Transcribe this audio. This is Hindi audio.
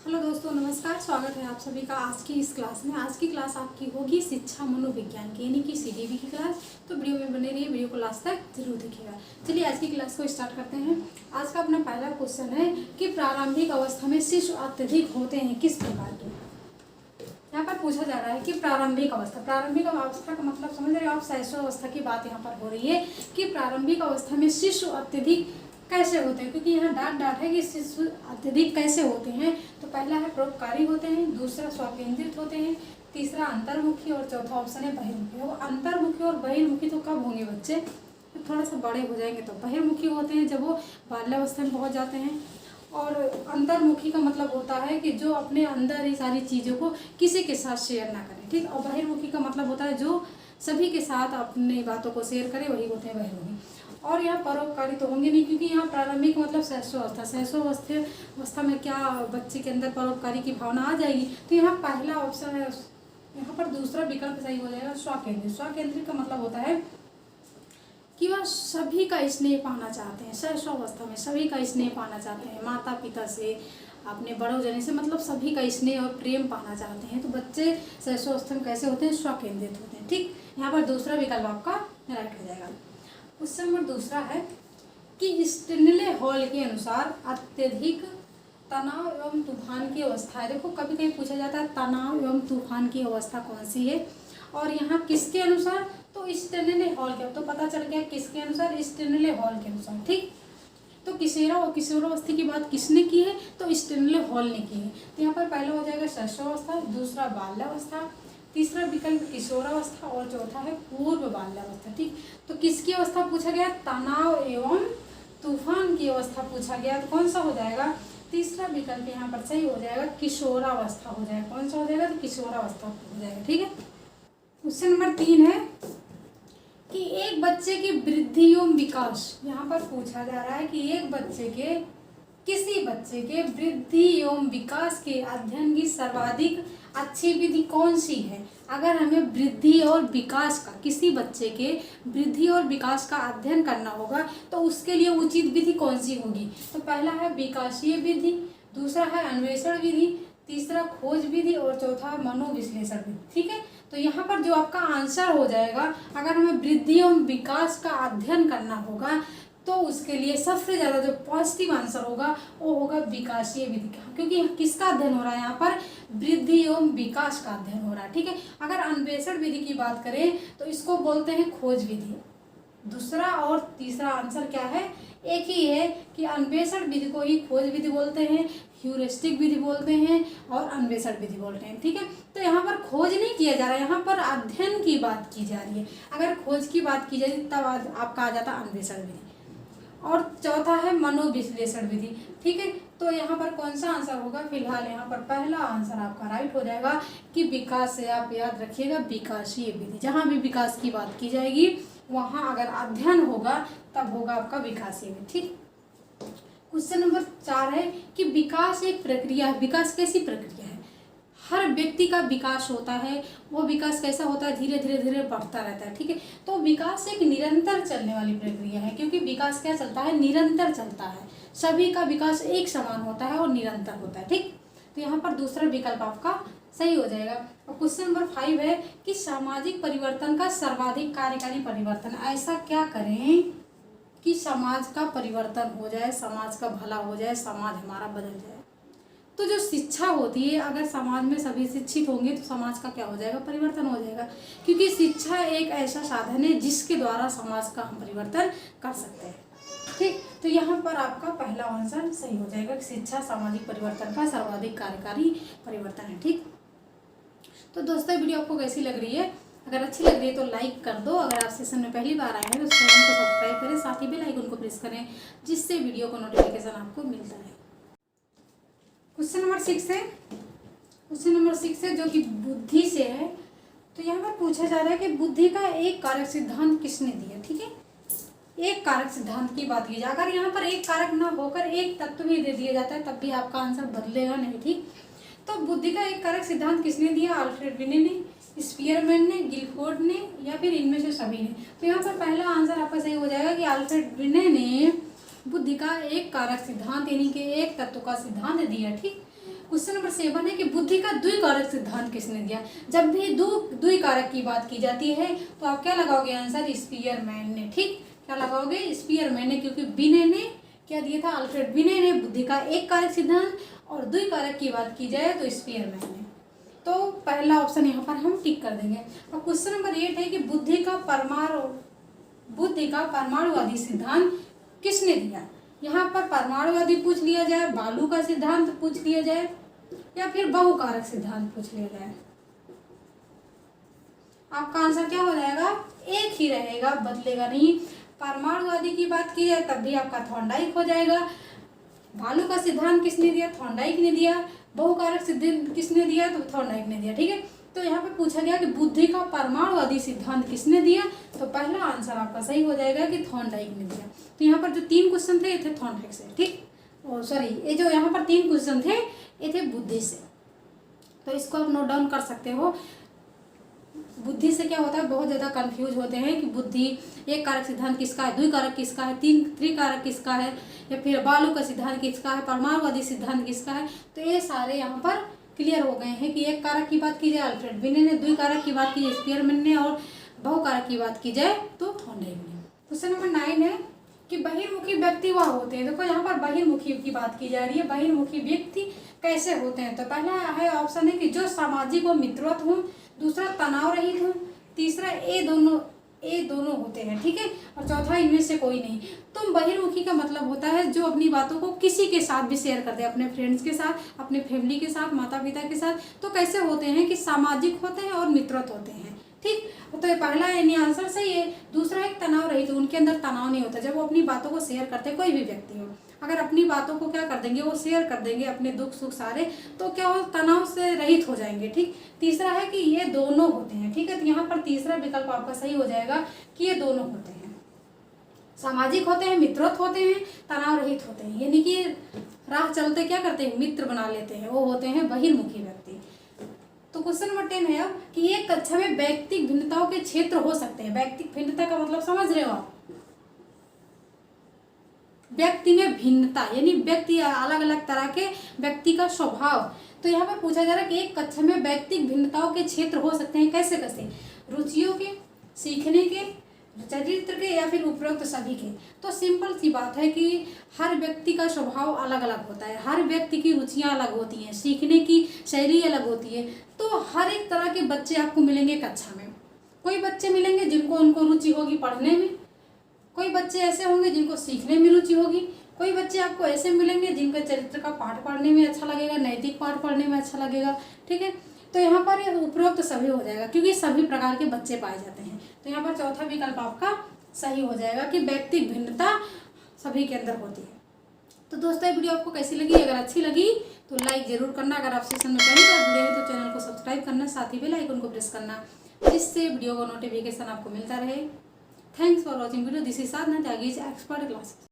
हेलो दोस्तों, नमस्कार। स्वागत है आप सभी का आज की इस क्लास में। आज की क्लास आपकी होगी शिक्षा मनोविज्ञान की, यानी कि सीडीवी की क्लास। तो वीडियो में बने रहिए, वीडियो को लास्ट तक जरूर देखिएगा। चलिए आज की क्लास को स्टार्ट करते हैं। आज का अपना पहला क्वेश्चन है कि प्रारंभिक अवस्था में शिशु अत्यधिक होते हैं किस प्रकार के। यहाँ पर पूछा जा रहा है कि प्रारंभिक अवस्था का मतलब समझ रहे हो आप, शैशवावस्था की बात यहाँ पर हो रही है कि प्रारंभिक अवस्था में शिशु अत्यधिक कैसे होते हैं, क्योंकि यहाँ डाट है कि शिशु अत्यधिक कैसे होते हैं। तो पहला है परोपकारी होते हैं, दूसरा स्वकेंद्रित होते हैं, तीसरा अंतर्मुखी और चौथा ऑप्शन है बहिर्मुखी। वो अंतर्मुखी और बहिर्मुखी तो कब होंगे बच्चे, तो थोड़ा सा बड़े हो जाएंगे तो बहिर्मुखी होते हैं, जब वो बाल्यावस्था में पहुँच जाते हैं। और अंतर्मुखी का मतलब होता है कि जो अपने अंदर ही सारी चीज़ों को किसी के साथ शेयर ना करें, ठीक। और बहिर्मुखी का मतलब होता है जो सभी के साथ अपनी बातों को शेयर करे, वही होते हैं बहिर्मुखी। और यहाँ परोपकारी तो होंगे नहीं, क्योंकि यहाँ प्रारंभिक मतलब शैशवावस्था में क्या बच्चे के अंदर परोपकारी की भावना आ जाएगी। तो यहाँ पहला ऑप्शन है, यहाँ पर दूसरा विकल्प सही हो जाएगा स्वकेंद्रित। स्वकेंद्रित का मतलब होता है कि वह सभी का स्नेह पाना चाहते हैं। शैशवावस्था में सभी का स्नेह पाना चाहते हैं, माता पिता से, अपने बड़ों जने से, मतलब सभी का स्नेह और प्रेम पाना चाहते हैं। तो बच्चे शैशवावस्था में कैसे होते हैं, स्वकेंद्रित होते हैं, ठीक। यहाँ पर दूसरा विकल्प आपका राइट हो जाएगा। क्वेश्चन नंबर दूसरा है कि स्टिनले हॉल के अनुसार अत्यधिक तनाव एवं तूफान की अवस्था है। देखो कभी कभी पूछा जाता है तनाव एवं तूफान की अवस्था कौन सी है, और यहाँ किसके अनुसार, तो स्टिनले हॉल के, तो पता चल गया किसके अनुसार, स्टिनले हॉल के अनुसार, ठीक। तो किशोरावस्था की बात किसने की है, तो स्टिनले हॉल ने की है। तो यहाँ पर पहला हो जाएगा शैशवावस्था, दूसरा बाल्यावस्था, तीसरा विकल्प किशोरावस्था और चौथा है पूर्व बाल्यावस्था, ठीक। तो किसकी अवस्था पूछा गया, तनाव एवं तूफान की अवस्था पूछा गया, तो कौन सा हो जाएगा, तीसरा विकल्प यहाँ पर सही हो जाएगा, किशोरावस्था हो जाएगा। कौन सा हो जाएगा, तो किशोरावस्था हो जाएगा, ठीक है। क्वेश्चन नंबर 3 है कि एक बच्चे की वृद्धि एवं विकास, यहाँ पर पूछा जा रहा है कि किसी बच्चे के वृद्धि एवं विकास के अध्ययन की सर्वाधिक अच्छी विधि कौन सी है। अगर हमें वृद्धि और विकास का, किसी बच्चे के वृद्धि और विकास का अध्ययन करना होगा तो उसके लिए उचित विधि कौन सी होगी। तो पहला है विकासीय विधि, दूसरा है अन्वेषण विधि, तीसरा खोज विधि और चौथा मनोविश्लेषण विधि, ठीक है। तो यहाँ पर जो आपका आंसर हो जाएगा, अगर हमें वृद्धि एवं विकास का अध्ययन करना होगा तो उसके लिए सबसे ज़्यादा जो पॉजिटिव आंसर होगा वो होगा विकासीय विधि का, क्योंकि किसका अध्ययन हो रहा है यहाँ पर, वृद्धि एवं विकास का अध्ययन हो रहा है, ठीक है। अगर अन्वेषण विधि की बात करें तो इसको बोलते हैं खोज विधि। दूसरा और तीसरा आंसर क्या है, एक ही है कि अन्वेषण विधि को ही खोज विधि बोलते हैं, ह्यूरिस्टिक विधि बोलते हैं और अन्वेषण विधि बोलते हैं, ठीक है। तो यहाँ पर खोज नहीं किया जा रहा है, यहाँ पर अध्ययन की बात की जा रही है। अगर खोज की बात की जाए तब आपका आ जाता अन्वेषण विधि, और चौथा है मनोविश्लेषण विधि, ठीक है। तो यहाँ पर कौन सा आंसर होगा, फिलहाल यहाँ पर पहला आंसर आपका राइट हो जाएगा कि विकास से, आप याद रखिएगा विकासीय विधि। जहाँ भी विकास की बात की जाएगी वहाँ अगर अध्ययन होगा तब होगा आपका विकासीय विधि, ठीक। क्वेश्चन नंबर 4 है कि विकास एक प्रक्रिया है। विकास कैसी प्रक्रिया है, हर व्यक्ति का विकास होता है, वो विकास कैसा होता है, धीरे धीरे धीरे बढ़ता रहता है, ठीक है। तो विकास एक निरंतर चलने वाली प्रक्रिया है, क्योंकि विकास क्या चलता है, निरंतर चलता है। सभी का विकास एक समान होता है और निरंतर होता है, ठीक। तो यहाँ पर दूसरा विकल्प आपका सही हो जाएगा। और क्वेश्चन नंबर 5 है कि सामाजिक परिवर्तन का सर्वाधिक कार्यकारी परिवर्तन, ऐसा क्या करें कि समाज का परिवर्तन हो जाए, समाज का भला हो जाए, समाज हमारा बदल जाए। तो जो शिक्षा होती है, अगर समाज में सभी शिक्षित होंगे तो समाज का क्या हो जाएगा, परिवर्तन हो जाएगा, क्योंकि शिक्षा एक ऐसा साधन है जिसके द्वारा समाज का हम परिवर्तन कर सकते हैं, ठीक। तो यहाँ पर आपका पहला आंसर सही हो जाएगा कि शिक्षा सामाजिक परिवर्तन का सर्वाधिक कार्यकारी परिवर्तन है, ठीक। तो दोस्तों वीडियो आपको कैसी लग रही है, अगर अच्छी लग रही है तो लाइक कर दो। अगर आप सेशन में पहली बार आए हैं तो चैनल को सब्सक्राइब करें, साथ ही बेल आइकन को प्रेस करें, जिससे वीडियो को नोटिफिकेशन आपको मिलता है। क्वेश्चन नंबर 6 है, जो कि बुद्धि से है। तो यहाँ पर पूछा जा रहा है कि बुद्धि का एक कारक सिद्धांत किसने दिया, ठीक है। एक कारक सिद्धांत की बात की जाए, अगर यहाँ पर एक कारक ना होकर एक तत्व भी दे दिया जाता है तब भी आपका आंसर बदलेगा नहीं, ठीक। तो बुद्धि का एक कारक सिद्धांत किसने दिया, अल्फ्रेड बिने ने, स्पीयरमैन ने, गिलफोर्ड ने, या फिर इनमें से सभी ने। तो यहाँ पर पहला आंसर आपका सही हो जाएगा कि अल्फ्रेड बिने ने बुद्धि का एक कारक सिद्धांत यानी कि एक तत्व का सिद्धांत दिया, ठीक। क्वेश्चन नंबर 7 है कि बुद्धि का द्विकारक सिद्धांत किसने दिया। जब भी द्विकारक की बात की जाती है तो आप क्या लगाओगे आंसर, स्पीयरमैन ने। ठीक, क्या लगाओगे, स्पीयरमैन ने, क्योंकि बिने ने क्या दिया था, अल्फ्रेड बिने ने बुद्धि का एक कारक सिद्धांत, और द्विकारक की बात की जाए तो स्पीयरमैन ने। तो पहला ऑप्शन यहाँ पर हम टिक कर देंगे। और क्वेश्चन नंबर 8 है कि बुद्धि का परमाणुवादी सिद्धांत किसने दिया। यहाँ पर परमाणुवादी पूछ लिया जाए, बालू का सिद्धांत पूछ लिया जाए, या फिर बहुकारक सिद्धांत पूछ लिया जाए, आपका आंसर क्या हो जाएगा, एक ही रहेगा, बदलेगा नहीं। परमाणुवादी की बात की जाए तब भी आपका थॉर्नडाइक हो जाएगा। बालू का सिद्धांत किसने दिया, थॉर्नडाइक ने दिया। बहुकारक सिद्धांत किसने दिया, तो थॉर्नडाइक ने दिया। ठीक है, तो यहाँ पे पूछा गया कि बुद्धि का परमाणुवादी सिद्धांत किसने दिया, तो पहला आंसर आपका सही हो जाएगा कि थॉर्नडाइक ने दिया। तो यहाँ पर जो 3 क्वेश्चन थे ये थे थॉर्नडाइक से। ठीक, और सॉरी, ये जो यहाँ पर 3 क्वेश्चन थे ये थे बुद्धि से। तो इसको आप नोट डाउन कर सकते हो। बुद्धि से क्या होता है, बहुत ज़्यादा कंफ्यूज होते हैं कि बुद्धि एक कारक सिद्धांत किसका है, द्विकारक किसका है, त्रिकारक किसका है, या फिर बालू का सिद्धांत किसका है, परमाणुवादी सिद्धांत किसका है। तो ये सारे यहाँ पर क्लियर हो गए हैं कि एक कारक की बात की जाए अल्फ्रेड बिने ने, द्विकारक की बात की जाए स्पीयरमैन ने, और बहुकारक की बात की जाए तो थॉर्नडाइक ने। क्वेश्चन नंबर 9 है कि बहिर्मुखी व्यक्ति वह होते हैं। देखो यहाँ पर बहिर्मुखी की बात की जा रही है, बहिर्मुखी व्यक्ति कैसे होते हैं। तो पहला है ऑप्शन है कि जो सामाजिक व मित्रवत हों, दूसरा तनाव रहित हों, तीसरा ये दोनों होते हैं। ठीक है, और चौथा इनमें से कोई नहीं। तो बहिर्मुखी का मतलब होता है जो अपनी बातों को किसी के साथ भी शेयर करते हैं, अपने फ्रेंड्स के साथ, अपने फैमिली के साथ, माता पिता के साथ। तो कैसे होते हैं कि सामाजिक होते हैं और मित्रवत होते हैं। ठीक, तो ये पहला यानी आंसर सही है। दूसरा एक तनाव रहित, तो उनके अंदर तनाव नहीं होता जब वो अपनी बातों को शेयर करते हैं। कोई भी व्यक्ति हो, अगर अपनी बातों को क्या कर देंगे, वो शेयर कर देंगे अपने दुख सुख सारे, तो क्या हो, तनाव से रहित हो जाएंगे। ठीक, तीसरा है कि ये दोनों होते हैं। ठीक है, तो यहाँ पर तीसरा विकल्प आपका सही हो जाएगा कि ये दोनों होते हैं, सामाजिक होते हैं, मित्रवत होते हैं, तनाव रहित होते हैं। यानी कि राह चलते क्या करते हैं, मित्र बना लेते हैं, वो होते हैं बहिर्मुखी व्यक्ति। तो क्वेश्चन नंबर 10 है अब कि एक कक्षा में व्यक्तिक भिन्नताओं के क्षेत्र हो सकते हैं। व्यक्तिक भिन्नता का मतलब समझ रहे हो आप, व्यक्ति में भिन्नता यानी व्यक्ति अलग अलग तरह के व्यक्ति का स्वभाव। तो यहाँ पर पूछा जा रहा है कि एक कक्षा में व्यक्तिक भिन्नताओं के क्षेत्र हो सकते हैं। कैसे कैसे, रुचियों के, सीखने के, चरित्र के, या फिर उपरोक्त सभी के। तो सिंपल सी बात है कि हर व्यक्ति का स्वभाव अलग अलग होता है, हर व्यक्ति की रुचियां अलग होती हैं, सीखने की शैली अलग होती है। तो हर एक तरह के बच्चे आपको मिलेंगे कक्षा में। कोई बच्चे मिलेंगे जिनको उनको रुचि होगी पढ़ने में, कोई बच्चे ऐसे होंगे जिनको सीखने में रुचि होगी, कोई बच्चे आपको ऐसे मिलेंगे जिनका चरित्र का पाठ पढ़ने में अच्छा लगेगा, नैतिक पाठ पढ़ने में अच्छा लगेगा। ठीक है, तो यहाँ पर ये उपरोक्त सभी हो जाएगा क्योंकि सभी प्रकार के बच्चे पाए जाते हैं। तो यहाँ पर चौथा विकल्प आपका सही हो जाएगा कि व्यक्तिक भिन्नता सभी के अंदर होती है। तो दोस्तों ये वीडियो आपको कैसी लगी, अगर अच्छी लगी तो लाइक जरूर करना, अगर आप सेशन में पहली बार जुड़े हैं तो चैनल को सब्सक्राइब करना, साथ ही बेल आइकन को प्रेस करना जिससे वीडियो का नोटिफिकेशन आपको मिलता रहे। Thanks for watching video. This is Sadhana Tyagi, expert classes.